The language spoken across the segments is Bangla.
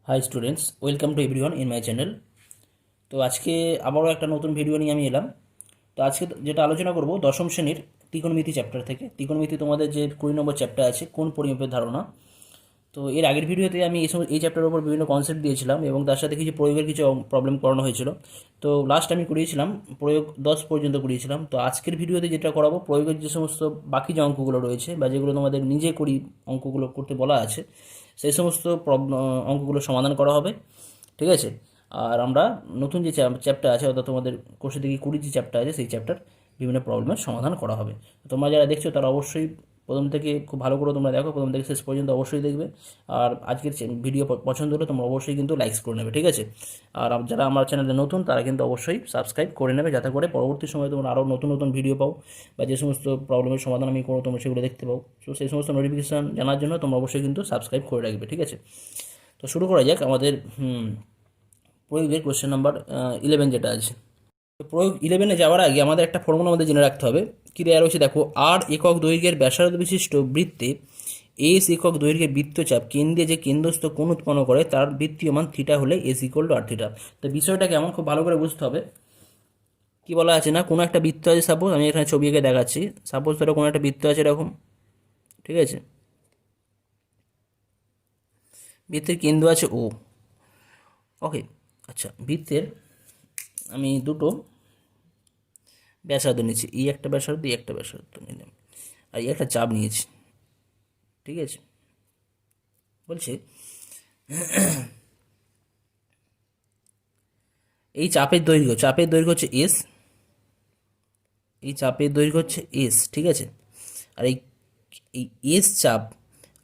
High students, welcome to everyone in my channel. তো আজকে আবারও একটা নতুন ভিডিও নিয়ে আমি এলাম। তো আজকে যেটা আলোচনা করব দশম শ্রেণীর ত্রিকোণমিতি চ্যাপ্টার থেকে। ত্রিকোণমিতি তোমাদের যে 20 নম্বর চ্যাপ্টার আছে, কোণ পরিমাপের ধারণা। তো এর আগের ভিডিওতে আমি এই চ্যাপ্টারের উপর বিভিন্ন কনসেপ্ট দিয়েছিলাম এবং তার সাথে কিছু প্রয়োগের কিছু প্রবলেম করানো হয়েছিল। তো লাস্ট আমি করিয়েছিলাম প্রয়োগ 10 পর্যন্ত করিয়েছিলাম। তো আজকের ভিডিওতে যেটা করাবো, প্রয়োগের যে সমস্ত বাকি যে অঙ্কগুলো রয়েছে বা যেগুলো তোমাদের নিজে করি অঙ্কগুলো করতে বলা আছে, সেই সমস্ত অঙ্কগুলো সমাধান করা হবে। ঠিক আছে। আর আমরা নতুন যে চ্যাপ্টার আছে, অর্থাৎ তোমাদের কোর্সে থেকে 20 যে চ্যাপ্টার আছে, সেই চ্যাপ্টার বিভিন্ন প্রবলেমের সমাধান করা হবে। তোমরা যারা দেখছো তারা অবশ্যই প্রথম থেকে খুব ভালো করে তোমরা দেখো, প্রথম থেকে শেষ পর্যন্ত অবশ্যই দেখবে। আর আজকের ভিডিও পছন্দ হলে তোমরা অবশ্যই কিন্তু লাইকস করে নেবে, ঠিক আছে। আর যারা আমার চ্যানেলে নতুন তারা কিন্তু অবশ্যই সাবস্ক্রাইব করে নেবে, যাতে করে পরবর্তী সময়ে তোমরা আরও নতুন নতুন ভিডিও পাও বা যে সমস্ত প্রবলেমের সমাধান আমি করো তোমরা সেগুলো দেখতে পাও। তো সেই সমস্ত নোটিফিকেশান জানার জন্য তোমরা অবশ্যই কিন্তু সাবস্ক্রাইব করে রাখবে, ঠিক আছে। তো শুরু করা যাক আমাদের প্রয়োগের কোশ্চেন নাম্বার 11 যেটা আছে। তো প্রয়োগ 11-এ যাওয়ার আগে আমাদের একটা ফর্মুলা আমাদের জেনে রাখতে হবে। কী দেওয়া রয়েছে দেখো, আর একক দৈর্ঘ্যের ব্যাসার্ধ বিশিষ্ট বৃত্তে এস একক দৈর্ঘ্যের বৃত্তচাপ কেন্দ্রে যে কেন্দ্রস্থ কোণ উৎপন্ন করে তার বৃত্তীয় মান থিটা হলে S equal to R theta. তো বিষয়টা কেমন খুব ভালো করে বুঝতে হবে। কি বলা আছে না, কোনো একটা বৃত্ত আছে, সাপোজ আমি এখানে ছবি এঁকে দেখাচ্ছি। সাপোজ ধরো কোনো একটা বৃত্ত আছে এরকম, ঠিক আছে। বৃত্তের কেন্দ্র আছে ও, ওকে। আচ্ছা, বৃত্তের আমি দুটো ব্যাসার্ধ নিয়েছি, এই একটা ব্যাসার্ধ, এই একটা ব্যাসার্ধ নিলাম, আর এই একটা চাপ নিয়েছি, ঠিক আছে। বলছে এই চাপের দৈর্ঘ্য হচ্ছে এস, এই চাপের দৈর্ঘ্য হচ্ছে এস, ঠিক আছে। আর এই এই এস চাপ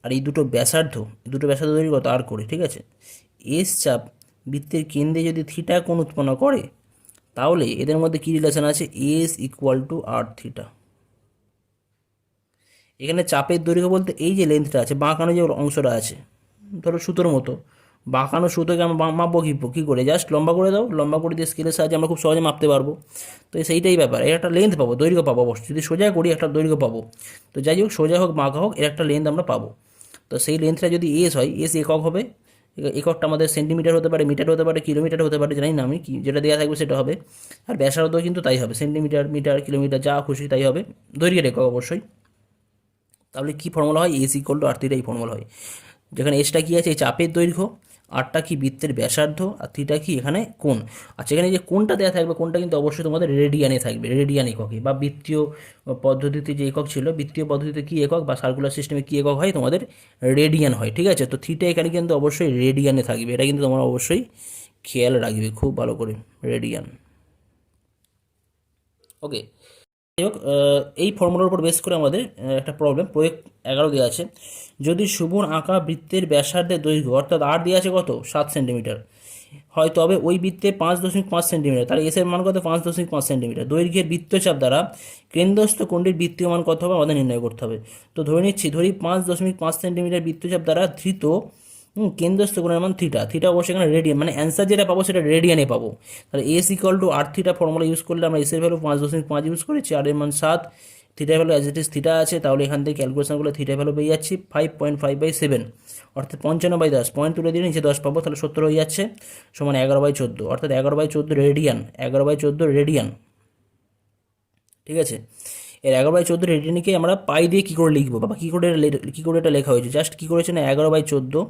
আর এই দুটো ব্যাসার্ধ দৈর্ঘ্য তার করে, ঠিক আছে। এস চাপ বৃত্তের কেন্দ্রে যদি থিটা কোণ উৎপন্ন করে, তাহলে এদের মধ্যে কী রিলেশন আছে, S equal to R theta. এখানে চাপের দৈর্ঘ্য বলতে এই যে লেন্থটা আছে, বাঁকানো যে অংশটা আছে, ধরো সুতোর মতো বাঁকানো সুতোকে আমরা মাপবো কী করে, জাস্ট লম্বা করে দাও, লম্বা করে দিয়ে স্কেলের সাহায্যে আমরা খুব সহজে মাপতে পারবো। তো সেইটাই ব্যাপার, এর একটা লেন্থ পাবো, দৈর্ঘ্য পাবো অবশ্যই। যদি সোজা করি একটা দৈর্ঘ্য পাবো। তো যাই হোক, সোজা হোক বাঁকা হোক, এর একটা লেন্থ আমরা পাবো। তো সেই লেন্থটা যদি এস হয়, এস একক হবে। এককটা আমাদের সেন্টিমিটার হতে পারে, মিটার হতে পারে, কিলোমিটার হতে পারে, জানি না আমি, কি যেটা দেওয়া থাকবে সেটা হবে। আর ব্যাসার্ধ কিন্তু তাই হবে, সেন্টিমিটার, মিটার, কিলোমিটার, যা খুশি তাই হবে, দৈর্ঘ্যের একক অবশ্যই। তাহলে কী ফর্মুলা হয়, S equal to R theta, এই ফর্মুলা হয়। যেখানে এসটা কী আছে, এই চাপের দৈর্ঘ্য, আরটা কি বৃত্তের ব্যাসার্ধ, আর থিটা কি এখানে কোণ। আচ্ছা, এখানে যে কোণটা দেওয়া থাকবে, কোণটা কিন্তু অবশ্যই তোমাদের রেডিয়ানে থাকবে, রেডিয়ান এককে। বা বৃত্তীয় পদ্ধতিতে যে একক ছিল, বৃত্তীয় পদ্ধতিতে কী একক বা সার্কুলার সিস্টেমে কী একক হয়, তোমাদের রেডিয়ান হয়, ঠিক আছে। তো থিটা এখানে কিন্তু অবশ্যই রেডিয়ানে থাকবে, এটা কিন্তু তোমরা অবশ্যই খেয়াল রাখবে খুব ভালো করে, রেডিয়ান, ওকে। যাই হোক, এই ফর্মুলার উপর বেস করে আমাদের একটা প্রয়োগ 11 দেওয়া আছে। যদি সুবর্ণ আঁকা বৃত্তের ব্যাসার্ধের দৈর্ঘ্য, অর্থাৎ আর দেওয়া আছে কত, 7 সেন্টিমিটার হয়, তবে ওই বৃত্তে 5.5 সেন্টিমিটার, তাহলে এসের মান কত, 5.5 সেন্টিমিটার দৈর্ঘ্যের বৃত্তচাপ দ্বারা কেন্দ্রস্থ কোণটির বৃত্তীয় মান কত হবে আমাদের নির্ণয় করতে হবে। তো ধরি 5.5 সেন্টিমিটার বৃত্তচাপ দ্বারা ধৃত কেন্দ্রস্থ কোণের মান থিটা, থিটা অবশ্যই এখানে রেডিয়ান, মানে অ্যান্সার যেটা পাবো সেটা রেডিয়ানে পাবো। তাহলে S equal to R theta formula use করলে আমরা এসের ভ্যালু 5.5 ইউজ করেছি, আর এর মান 7, থিটার value as it is theta আছে, তাহলে এখান থেকে ক্যালকুলেশন করলে থিটার ভ্যালু পেয়ে যাচ্ছি 5.5/7, অর্থাৎ 55/10, পয়েন্ট তুলে দিয়ে নিচে 10 পাবো, তাহলে 70 হয়ে যাচ্ছে, সমান 11/14, অর্থাৎ 11/14 রেডিয়ান, 11/14 রেডিয়ান, ঠিক আছে। এর 11/14 রেডিয়ানকে আমরা পাই দিয়ে কী করে লিখবো, বাবা কী করে এটা লেখা হয়েছে, জাস্ট কী করেছে না, 11/14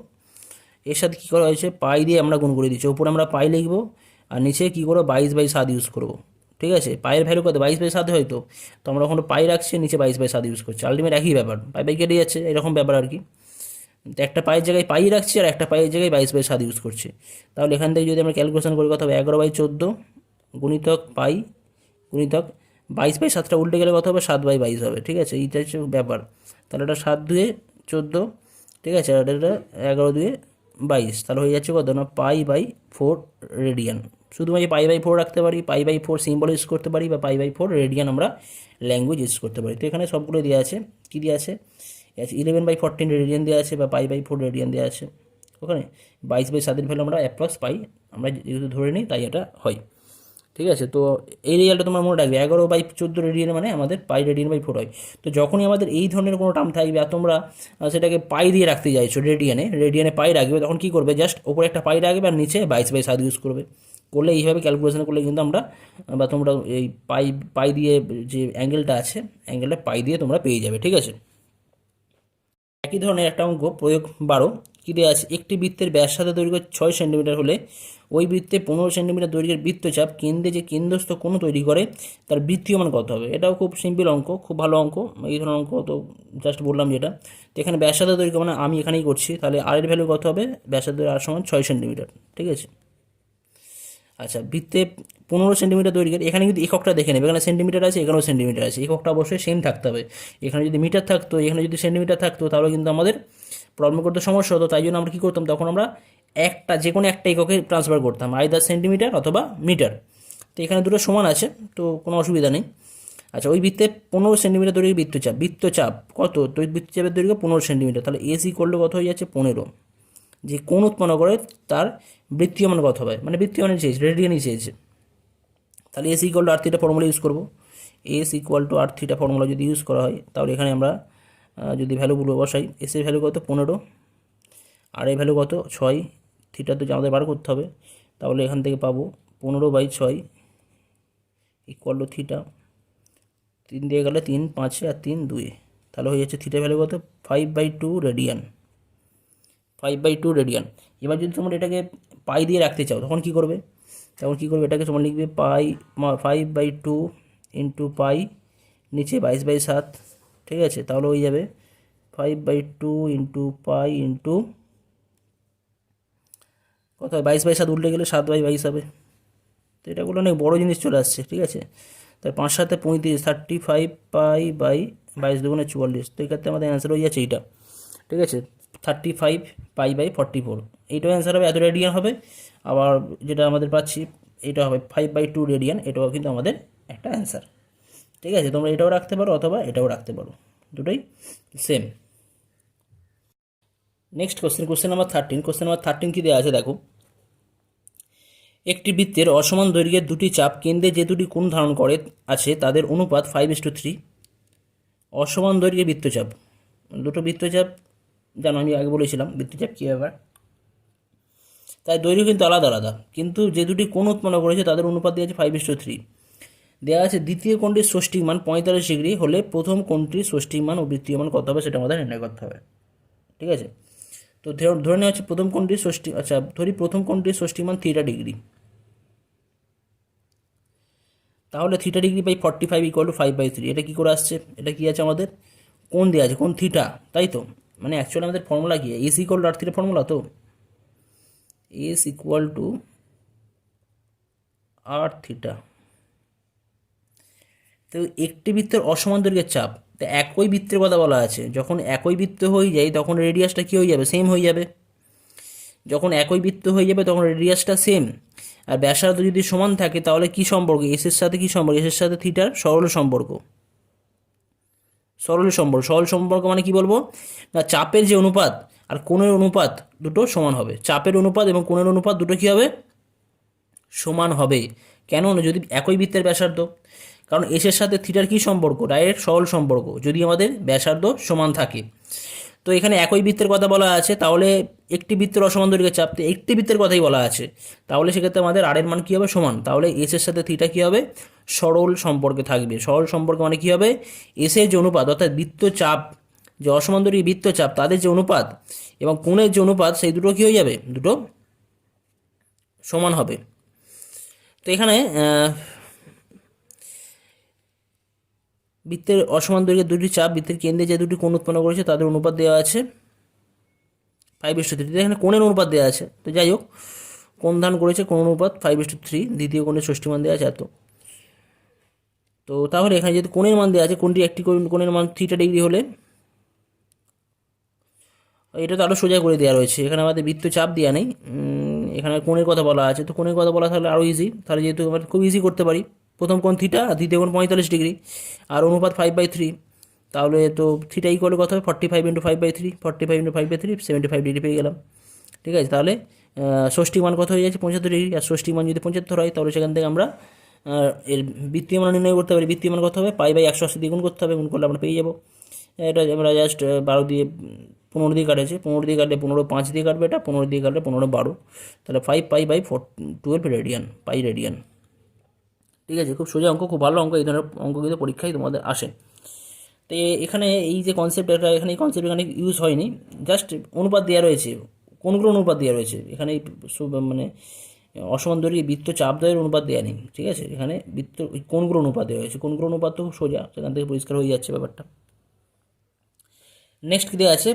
এর সাথে কী করা হয়েছে, পাই দিয়ে আমরা গুণ করে দিচ্ছি, ওপরে আমরা পাই লিখবো আর নিচে কী করবো, 22/7 ইউজ করবো, ঠিক আছে। পায়ের ভ্যালু কত, 22/7 হয়তো, তো আমরা ওখানে পাই রাখছি, নিচে 22/7 ইউজ করছি, আলটিমেট একই ব্যাপার, পাই বাই কেটে যাচ্ছে, এরকম ব্যাপার আর কি। তো একটা পায়ের জায়গায় পাই রাখছি আর একটা পায়ের জায়গায় 22/7 ইউজ করছি। তাহলে এখান থেকে যদি আমরা ক্যালকুলেশন করি, কত হবে, 11/14 গুণিতক পাই গুণিতক 22/7টা উল্টে গেলে কত হবে, 7/22 হবে, ঠিক আছে। এইটা হচ্ছে ব্যাপার। তাহলে এটা 7×2 = 14, ঠিক আছে, আর এটা 11×2 = 22, তাহলে হয়ে যাচ্ছে কত না, π/4 রেডিয়ান। শুধুমাত্র π/4 রাখতে পারি, π/4 সিম্বল ইউজ করতে পারি, বা π/4 রেডিয়ান আমরা ল্যাঙ্গুয়েজ ইউজ করতে পারি। তো এখানে সবগুলো দেওয়া আছে, কী দেওয়া আছে, 11/14 রেডিয়ান দেওয়া আছে, বা π/4 রেডিয়ান দেওয়া আছে। ওখানে 22/7 ভ্যালু আমরা অ্যাপ্রক্স পাই, আমরা যেহেতু ধরে নিই তাই এটা হয়, ঠিক ঠিক আছে। তো এই রেজাল্টটা তোমরা মনে রাখবে, 11/14 রেডিয়ান মানে আমাদের পাই রেডিয়ান/4 হয়। তো যখনই আমাদের এই ধরনের কোনো টার্ম থাকবে আর তোমরা সেটাকে পাই দিয়ে রাখতে চাইছো, রেডিয়ানে পাই রাখবে, তখন কী করবে, জাস্ট ওপরে একটা পাই রাখবে আর নিচে 22/7 ইউজ করবে। করলে এইভাবে ক্যালকুলেশন করলে কিন্তু আমরা বা তোমরা এই পাই পাই দিয়ে যে অ্যাঙ্গেলটা আছে, অ্যাঙ্গেলটা পাই দিয়ে তোমরা পেয়ে যাবে। ঠিক আছে। একই ধরনের একটা অঙ্ক প্রয়োগ 12 কী দেওয়া আছে, একটি বৃত্তের ব্যাসার্ধ দৈর্ঘ্য 6 সেন্টিমিটার হলে ওই বৃত্তে 15 সেন্টিমিটার দৈর্ঘ্যের বৃত্তচাপ কেন্দ্রে যে কেন্দ্রস্থ কোণ তৈরি করে তার বৃত্তীয় মান কত হবে। এটাও খুব সিম্পল অঙ্ক, খুব ভালো অঙ্ক। এই ধরনের অঙ্ক তো জাস্ট বললাম যেটা। তো এখানে ব্যাসার্ধ দৈর্ঘ্য মানে আমি এখানেই করছি, তাহলে আর এর ভ্যালু কত হবে, ব্যাসার্ধ আর সমান 6 সেন্টিমিটার। ঠিক আছে। আচ্ছা, বৃত্তে 15 সেন্টিমিটার দৈর্ঘ্যের, এখানে কিন্তু এককটা দেখে নেবে, এখানে সেন্টিমিটার আছে, এখানেও সেন্টিমিটার আছে, এককটা অবশ্যই সেম থাকতে হবে। এখানে যদি মিটার থাকতো, এখানে যদি সেন্টিমিটার থাকতো, তাহলে কিন্তু আমাদের প্রবলেম করতে সমস্যা হতো। তাই জন্য আমরা কী করতাম, তখন আমরা একটা যে কোনো একটা এককে ট্রান্সফার করতাম, আইদার সেন্টিমিটার অথবা মিটার। তো এখানে দুটো সমান আছে, তো কোনো অসুবিধা নেই। আচ্ছা, ওই বৃত্তে 15 সেন্টিমিটার দৈর্ঘ্যের বৃত্তচাপ কত, তো ওই বৃত্তচাপের দৈর্ঘ্য 15 সেন্টিমিটার, তাহলে এসি করলে কত হয়ে যাচ্ছে 15। যে কোণ উৎপন্ন করে তার বৃত্তীয় মান কত হবে, মানে বৃত্তীয় মানে চেয়েছে, রেডিয়ানই চেয়েছে। তাহলে S equal to R theta formula use করবো। S equal to R theta formula যদি ইউজ করা হয়, তাহলে এখানে আমরা যদি ভ্যালুগুলো বসাই, এস এর ভ্যালু কত 15, আর এর ভ্যালু কত 6, থিটা তো আমাদের বার করতে হবে, তাহলে এখান থেকে পাবো 15/6 ইকুয়াল টু থিটা, 3 দিয়ে গেলে 3 5 আর 3 2, তাহলে হয়ে যাচ্ছে থিটা ভ্যালু কত 5/2 রেডিয়ান। 5/2 রেডিয়ান। এবার যদি তোমরা এটাকে পাই দিয়ে রাখতে চাও, তখন কী করবে, এটাকে তোমরা লিখবে পাই 5/2 ইন্টু পাই, নিচে 22/7। ঠিক আছে, তাহলে হয়ে যাবে 5/2 ইন্টু পাই ইন্টু কত হয়, 22/7 উল্টে গেলে 7/22 হবে। তো এটাগুলো অনেক বড়ো জিনিস চলে আসছে। ঠিক আছে, তাই 5 7 35, 35 পাই/22 × 44। তো এক্ষেত্রে আমাদের অ্যান্সার হয়ে যাচ্ছে এইটা। ঠিক আছে, 35 পাই/44, এইটাও অ্যান্সার হবে, এত রেডিয়ান হবে। আবার যেটা আমাদের পাচ্ছি এটা হবে 5/2 রেডিয়ান, এটাও কিন্তু আমাদের একটা অ্যান্সার। ঠিক আছে, তোমরা এটাও রাখতে পারো অথবা এটাও রাখতে পারো, দুটোই সেম। নেক্সট কোশ্চেন নাম্বার 13 কী দেওয়া আছে দেখো, একটি বৃত্তের অসমান দৈর্ঘ্যের দুটি চাপ কেন্দ্রে যে দুটি কোণ ধারণ করে আছে তাদের অনুপাত 5:3। অসমান দৈর্ঘ্যের বৃত্তচাপ, দুটো বৃত্তচাপ জানো, আমি আগে বলেছিলাম বৃত্তচাপ কী ব্যাপার, তাই দৈর্ঘ্য কিন্তু আলাদা আলাদা, কিন্তু যে দুটি কোণ উৎপন্ন করেছে তাদের অনুপাত দেওয়া আছে 5:3। দেওয়া আছে দ্বিতীয় কোণটির ষষ্ঠিক মান 45 ডিগ্রি হলে প্রথম কোণটির ষষ্ঠিক মান ও বৃত্তীয় মান কত হবে, সেটা আমাদের নির্ণয় করতে হবে। ঠিক আছে, তো ধরে নেওয়া হচ্ছে প্রথম কোণটির ষষ্ঠী, আচ্ছা ধরি প্রথম কোণটির ষষ্ঠিক মান থিটা ডিগ্রি, তাহলে theta degree by 45 equal to 5/3। এটা কী করে আসছে, এটা কী আছে আমাদের, কোণ দেওয়া আছে, কোণ থিটা, তাই তো, মানে অ্যাকচুয়ালি আমাদের ফর্মুলা কি, S equal to R theta formula, তো S equal to R theta. তো একটি বৃত্তের অসমান দৈর্ঘ্যের চাপ, তো একই বৃত্তের কথা বলা আছে, যখন একই বৃত্ত হয়ে যায় তখন রেডিয়াসটা কী হয়ে যাবে, সেম হয়ে যাবে। যখন একই বৃত্ত হয়ে যাবে তখন রেডিয়াসটা সেম, আর ব্যাসার্ধ যদি সমান থাকে তাহলে কি সম্পর্ক, এসের সাথে কি সম্পর্ক, এসের সাথে থিটার সরল সম্পর্ক। সরল সম্পর্ক মানে কি বলবো না, চাপের যে অনুপাত আর কোণের অনুপাত দুটো সমান হবে, চাপের অনুপাত এবং কোণের অনুপাত দুটো কী হবে, সমান হবে। কেন না, যদি একই বৃত্তের ব্যাসার্ধ, কারণ এসের সাথে থিটার কী সম্পর্ক, ডাইরেক্ট সরল সম্পর্ক, যদি আমাদের ব্যাসার্ধ সমান থাকে। তো এখানে একই বৃত্তের কথা বলা আছে, তাহলে একটি বৃত্তের অসমান দৈর্ঘ্যের চাপ, তো একটি বৃত্তের কথাই বলা আছে, তাহলে সেক্ষেত্রে আমাদের আর এর মান কী হবে, সমান, তাহলে এসের সাথে থিটা কী হবে, সরল সম্পর্কে থাকবে। সরল সম্পর্কে মানে কী হবে, এসের যে অনুপাত অর্থাৎ বৃত্তচাপ, যে অসমান দৈর্ঘ্যের বৃত্তচাপ তাদের যে অনুপাত এবং কোণের যে অনুপাত, সেই দুটো কী হয়ে যাবে, দুটো সমান হবে। তো এখানে বৃত্তের অসমান দৈর্ঘ্যের দুটি চাপ বৃত্তের কেন্দ্রে যে দুটি কোণ উৎপন্ন করেছে তাদের অনুপাত দেওয়া আছে 5:3। এখানে কোণের অনুপাত দেওয়া আছে, তো যাই হোক কোণ ধারণ করেছে, কোণ অনুপাত 5:3, দ্বিতীয় কোণের ষষ্ঠী মান দেওয়া আছে এত। তো তাহলে এখানে যদি কোণের মান দেওয়া আছে, কোণটি একটি কোণের মান থিটা ডিগ্রি হলে, এটা তো আরও সোজা করে দেওয়া রয়েছে, এখানে আমাদের বৃত্তচাপ দেওয়া নেই, এখানে কোণের কথা বলা আছে, তো কোণের কথা বলা থাকলে আরও ইজি, তাহলে যেহেতু আমরা খুব ইজি করতে পারি, প্রথম কোণ থিটা আর দ্বিতীয় কোণ 45 ডিগ্রি আর অনুপাত 5/3, তাহলে তো থিটা ইকুয়াল কত হবে 45 × 5/3, 45 × 5/3 75 ডিগ্রি পেয়ে গেলাম। ঠিক আছে, তাহলে ষষ্ঠী মান কত হয়ে যাচ্ছে 75 ডিগ্রি, আর ষষ্ঠী মান যদি 75 হয় তাহলে সেখান থেকে আমরা এর বৃত্তীয় মান নির্ণয় করতে পারি। বৃত্তীয় মান কত হবে, পাই বাই 180 দিয়ে গুণ করতে হবে, গুণ করলে আমরা পেয়ে যাবো। এটা আমরা জাস্ট 12 দিয়ে 15 দিয়ে কাটেছে, 15 দিয়ে কাটলে 15 5 দিয়ে কাটবে, এটা 15 দিয়ে কাটলে 15 12, তাহলে 5 pi by 12 radian, pi radian. ঠিক আছে, খুব সোজা অঙ্ক, খুব ভালো অঙ্ক, এই ধরনের অঙ্ক কিন্তু পরীক্ষায় তোমাদের আসে। তো এখানে এই যে কনসেপ্ট, এখানে এই কনসেপ্ট এখানে ইউজ হয়নি, জাস্ট অনুপাত দেওয়া রয়েছে, কোনগুলো অনুপাত দেওয়া রয়েছে এখানে, মানে অসমান দৈর্ঘ্যে বৃত্ত চাপ দ্বয়ের অনুপাত দেওয়া নেই। ঠিক আছে, এখানে বৃত্ত কোনগুলো অনুপাত দেওয়া হয়েছে, কোনগুলো অনুপাত তো খুব সোজা, সেখান থেকে পরিষ্কার হয়ে যাচ্ছে ব্যাপারটা। নেক্সট কী দেওয়া আছে,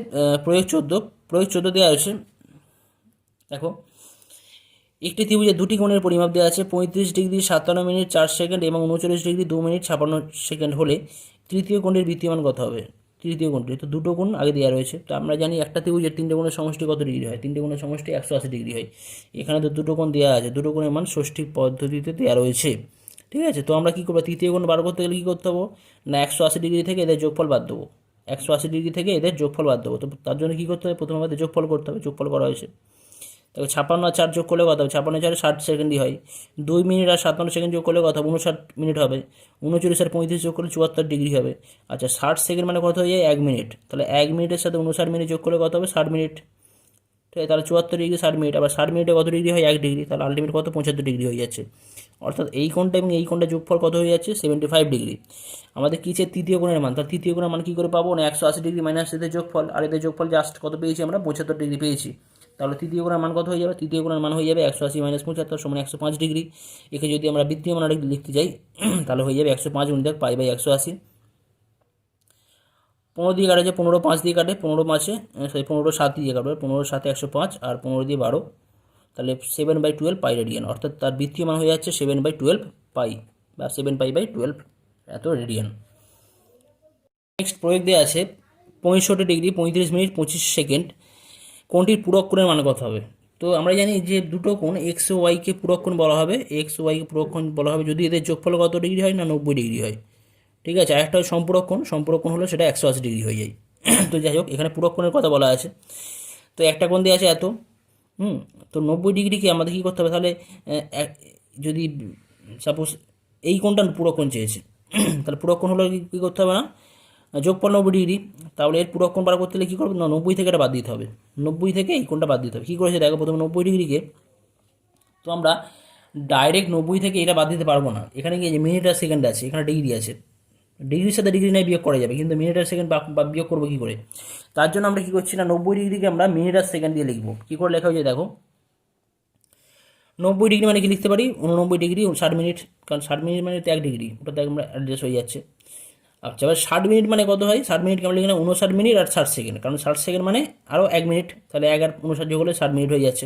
প্রয়োগ 14, প্রয়োগ 14 দেওয়া আছে। দেখো, একটি ত্রিভুজের দুটি কোণের পরিমাপ দেওয়া আছে, 35 ডিগ্রি 57 মিনিট 4 সেকেন্ড এবং 39 ডিগ্রি 2 মিনিট 56 সেকেন্ড হলে তৃতীয় কোণের বৃত্তীয়মান কত হবে। তৃতীয় কোণটি তো দুটো কোণ আগে দেওয়া রয়েছে, তো আমরা জানি একটা ত্রিভুজের তিনটে কোণের সমষ্টি কত ডিগ্রি হয়, তিনটে কোণের সমষ্টি 180 ডিগ্রি হয়। এখানে তো দুটো কোণ দেওয়া আছে, দুটো কোণের মান ষষ্ঠী পদ্ধতিতে দেওয়া রয়েছে। ঠিক আছে, তো আমরা কী করবো, তৃতীয় কোণ বার করতে গেলে কী করতে হবে না, 180 ডিগ্রি থেকে এদের যোগফল বাদ দেবো, 180 ডিগ্রি থেকে এদের যোগফল বাদ দেবো। তো তার জন্য কী করতে হবে, প্রথমে আমাদের যোগফল করতে হবে, যোগফল করা হয়েছে। তবে 56 আর 4 যোগ করলে কত হবে, 56 4 60 সেকেন্ডই হয়, 2 মিনিট আর 57 সেকেন্ড যোগ করলে কত হবে, 59 মিনিট হবে, 39 আর 35 যোগ করলে 74 ডিগ্রি হবে। আচ্ছা, 60 সেকেন্ড মানে কত হয়ে যায়, 1 মিনিট, তাহলে 1 মিনিটের সাথে 59 মিনিট যোগ করলে কত হবে, 60 মিনিট। ঠিক আছে, তাহলে 74 ডিগ্রি 60 মিনিট, আবার 60 মিনিটে কত ডিগ্রি হয়, 1 ডিগ্রি, তাহলে আলটিমেট কত, 75 ডিগ্রি হয়ে যাচ্ছে। অর্থাৎ এই কোণটা এবং এই কোণটা যোগফল কত হয়ে যাচ্ছে, 75 ডিগ্রি। আমাদের কী চেয়ে, তৃতীয় কোণের মান, তার তৃতীয় কোণের মান কী করে পাবো না, 180 ডিগ্রি মাইনাস এদের যোগফল, আর এদের যোগফল জাস্ট কত পেয়েছি আমরা, 75 ডিগ্রি পেয়েছি। তাহলে তৃতীয় কোণের মান কত হয়ে যাবে, তৃতীয় কোণের মান হয়ে যাবে 180 মাইনাস 75 সমান 105 ডিগ্রি। একে যদি আমরা বৃত্তীয় মান লিখতে যাই তাহলে হয়ে যাবে 105 গুণিতক পাই বাই 180। 15 দিয়ে কাটে, 15 5 দিয়ে কাটে, 15 5 15 7 দিয়ে কাটবে, 15 7 105 আর 15 দিয়ে 12, তাহলে 7/12 পাই রেডিয়ান, অর্থাৎ তার বৃত্তীয় মান হয়ে যাচ্ছে 7/12 পাই, বা 7 পাই বাই 12 এত রেডিয়ান। নেক্সট প্রয়োগ দেওয়া আছে, 65 ডিগ্রি 35 মিনিট 25 সেকেন্ড কোণটির পূরক কোণের মান কত হবে। তো আমরা জানি যে দুটো কোণ এক্স ও ওয়াইকে পূরক কোণ বলা হবে, এক্স ও ওয়াইকে পূরক কোণ বলা হবে যদি এদের যোগফল কত ডিগ্রি হয় না, 90 ডিগ্রি হয়। ঠিক আছে, আরেকটা সম্পূরক কোণ, সম্পূরক কোণ হলো সেটা 180 ডিগ্রি হয়ে যায়। তো যাই হোক, এখানে পূরক কোণের কথা বলা আছে, তো একটা কোণ দেওয়া আছে এত, তো 90 ডিগ্রিকে আমাদের কী করতে হবে, তাহলে যদি সাপোজ এই কোণটা পূরক কোণ চেয়েছে, তাহলে পূরক কোণ হলো কী করতে হবে না, যোগফল 90 ডিগ্রি, তাহলে এর পূরক কোণ বার করতে হলে কী করবে না, 90 থেকে এটা বাদ দিতে হবে, 90 থেকে এই কোণটা বাদ দিতে হবে। কী করেছে দেখো, প্রথমে 90 ডিগ্রিকে, তো আমরা ডাইরেক্ট 90 থেকে এটা বাদ দিতে পারবো না, এখানে কি যে মিনিট আর সেকেন্ড আছে, এখানে ডিগ্রি আছে, ডিগ্রির সাথে ডিগ্রি নাই বিয়োগ করা যাবে, কিন্তু মিনিট আর সেকেন্ড বা বিয়োগ করবো কী করে, তার জন্য আমরা কী করছি না, 90 ডিগ্রিকে আমরা মিনিট আর সেকেন্ড দিয়ে লিখবো। কী করে লেখা হয়েছে দেখো, 90 ডিগ্রি মানে কি লিখতে পারি, 89 ডিগ্রি 60 মিনিট, কারণ 60 মিনিট মানে তো 1 ডিগ্রি, ওটাতে আমরা অ্যাডজাস্ট হয়ে যাচ্ছে। আচ্ছা, এবার 60 মিনিট মানে কত হয়, 60 মিনিট আমরা লিখি না 59 মিনিট আর 60 সেকেন্ড, কারণ 60 সেকেন্ড মানে আরও 1 মিনিট, তাহলে 1 আর 59 যোগ হলে 60 মিনিট হয়ে যাচ্ছে।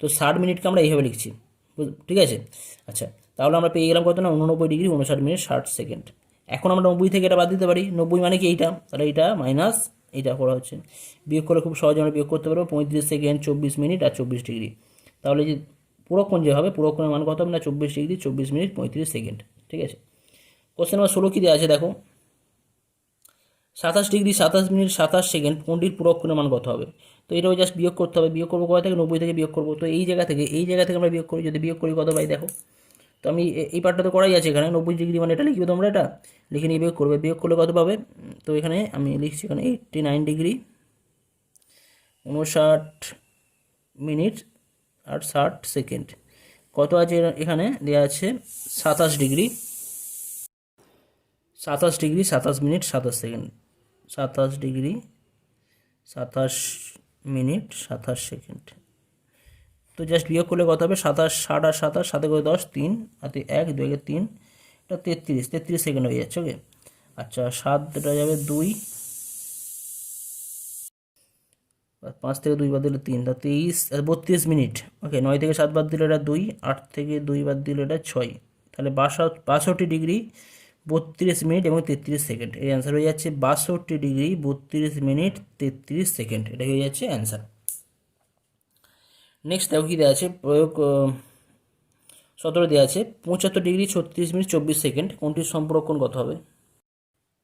তো 60 মিনিটকে আমরা এইভাবে লিখছি, ঠিক আছে। আচ্ছা, তাহলে আমরা পেয়ে গেলাম কত না, 89 ডিগ্রি 59 মিনিট 60 সেকেন্ড। এখন আমরা 90 থেকে এটা বাদ দিতে পারি, 90 মানে কি এইটা, তাহলে এইটা মাইনাস এইটা করা হচ্ছে, বিয়োগ করে খুব সহজে আমরা বিয়োগ করতে পারবো, 35 সেকেন্ড 24 মিনিট আর 24 ডিগ্রি। তাহলে যে পুরো কোণ যে হবে, পুরো কোণের মান কত হবে না, 24 ডিগ্রি 24 মিনিট 35 সেকেন্ড। ঠিক আছে, কোশ্চেন নাম্বার 16 কী দেওয়া আছে দেখো, 27 ডিগ্রি 27 মিনিট 27 সেকেন্ড কোণটির পূরক কোণের মান কত হবে। তো এটাও জাস্ট বিয়োগ করতে হবে, বিয়োগ করবো কোথা থেকে, 90 থেকে বিয়োগ করবো, তো এই জায়গা থেকে আমরা বিয়োগ করি, যদি বিয়োগ করি কত পাই দেখো, তো আমি এই পার্টটা তো করাই আছে, এখানে 90 ডিগ্রি মানে এটা লিখবে তোমরা, এটা লিখে নিয়ে বিয়োগ করবে, বিয়োগ করলে কত পাবে, তো এখানে আমি লিখছি এখানে 89 ডিগ্রি 59 মিনিট আর 60 সেকেন্ড, কত আছে এখানে দেওয়া আছে 27 degree 27 minute 27 second, 27 degree 27 minute 27 second. তো জাস্ট বিয়োগ করলে কত হবে, 27 60 আর 27 সাথে করে 10 3 হাতে 1 2 একে 3, এটা 33 সেকেন্ড হয়ে যাচ্ছে। ওকে, আচ্ছা 7টা যাবে 2, 5 থেকে 2 বাদ দিলে 3, তা 32 মিনিট। ওকে, 9 থেকে 7 বাদ দিলে এটা 2, 8 থেকে 2 বাদ দিলে এটা 6, তাহলে 62 ডিগ্রি 32 মিনিট এবং 33 সেকেন্ড। এই অ্যান্সার হয়ে যাচ্ছে 62 ডিগ্রি 32 মিনিট 33 সেকেন্ড, এটা হয়ে যাচ্ছে অ্যান্সার। নেক্সট দেখো কী দেওয়া আছে, প্রয়োগ 17 দেওয়া আছে, 75 ডিগ্রি 36 মিনিট 24 সেকেন্ড কোণটির সম্পূরক কোণ কত হবে।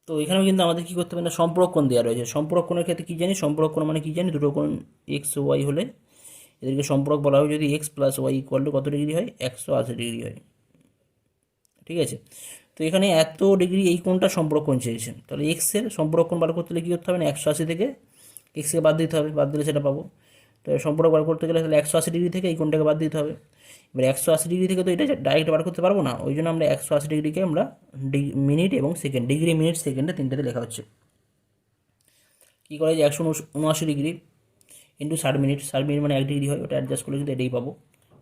তো এখানেও কিন্তু আমাদের কী করতে হবে না, সম্পূরক কোণ দেওয়া রয়েছে, সম্পূরক কোণের ক্ষেত্রে কী জানি, সম্পূরক কোণ মানে কী জানি, দুটো কোণ এক্স ও ওয়াই হলে এদেরকে সম্পূরক বলা হয়, যদি X plus Y equal to কত ডিগ্রি হয়, 180 ডিগ্রি হয়। ঠিক আছে। তো এখানে এত ডিগ্রি এই কোণটা সম্পর্কণ চেয়েছেন, তাহলে এক্সের সম্পর্কণ বার করতে হলে কী করতে হবে না, 180 থেকে এক্সকে বাদ দিতে হবে, বাদ দিলে সেটা পাবো। তো সম্পর্ক বার করতে গেলে তাহলে 180 ডিগ্রি থেকে এই কোণটাকে বাদ দিতে হবে। এবার 180 ডিগ্রি থেকে তো এটা ডাইরেক্ট বার করতে পারবো না, ওই জন্য আমরা 180 ডিগ্রিকে আমরা মিনিট এবং সেকেন্ড, ডিগ্রি মিনিট সেকেন্ডে তিনটাতে লেখা হচ্ছে। কী করে যে 179 ডিগ্রি ইন্টু 60 মিনিট, 60 মিনিট মানে 1 ডিগ্রি হয়, ওটা অ্যাডজাস্ট করলে কিন্তু এটাই পাবো।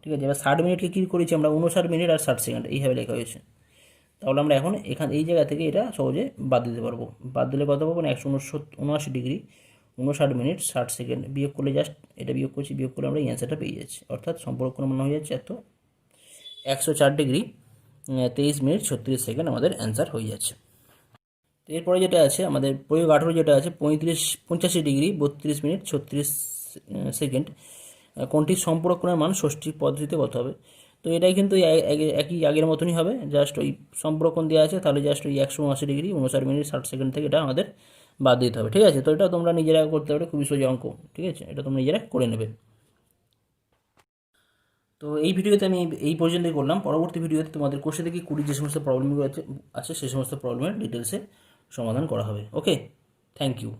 ঠিক আছে, এবার 60 মিনিটকে কী করেছি আমরা, 59 মিনিট আর 60 সেকেন্ড এইভাবে লেখা হয়েছে। তাহলে আমরা এখন এই জায়গা থেকে এটা সহজে বাদ দিতে পারবো। বাদ দিলে কত পাবো না, 179 ডিগ্রি 59 মিনিট 60 সেকেন্ড, বিয়োগ করলে জাস্ট এটা বিয়োগ করছি, বিয়োগ করলে আমরা এই অ্যান্সারটা পেয়ে যাচ্ছি। অর্থাৎ সম্পর্ক মনে হয়ে যাচ্ছে এত 104 ডিগ্রি 23 মিনিট 36 সেকেন্ড আমাদের অ্যান্সার হয়ে যাচ্ছে। তো এরপরে যেটা আছে আমাদের প্রয়োগ 18 যেটা আছে 85 ডিগ্রি 32 মিনিট 36 সেকেন্ড, কোনটির সম্পর্কণের মান ষষ্ঠী পদ্ধতিতে কত হবে। তো এটাই কিন্তু একই আগের মতনই হবে, জাস্ট ওই সম্পর্কণ দেওয়া আছে, তাহলে জাস্ট ওই 179 ডিগ্রি 59 মিনিট 60 সেকেন্ড থেকে এটা আমাদের বাদ দিতে হবে। ঠিক আছে, তো এটা তোমরা নিজেরা করতে পারবে, খুবই সোজা অঙ্ক। ঠিক আছে, এটা তোমরা নিজেরা করে নেবে। তো এই ভিডিওতে আমি এই পর্যন্তই করলাম। পরবর্তী ভিডিওতে তোমাদের কোর্সে থেকে 20 যে সমস্ত প্রবলেমগুলো আছে সেই সমস্ত প্রবলেমের ডিটেলসে সমাধান করা হবে। ওকে, থ্যাংক ইউ।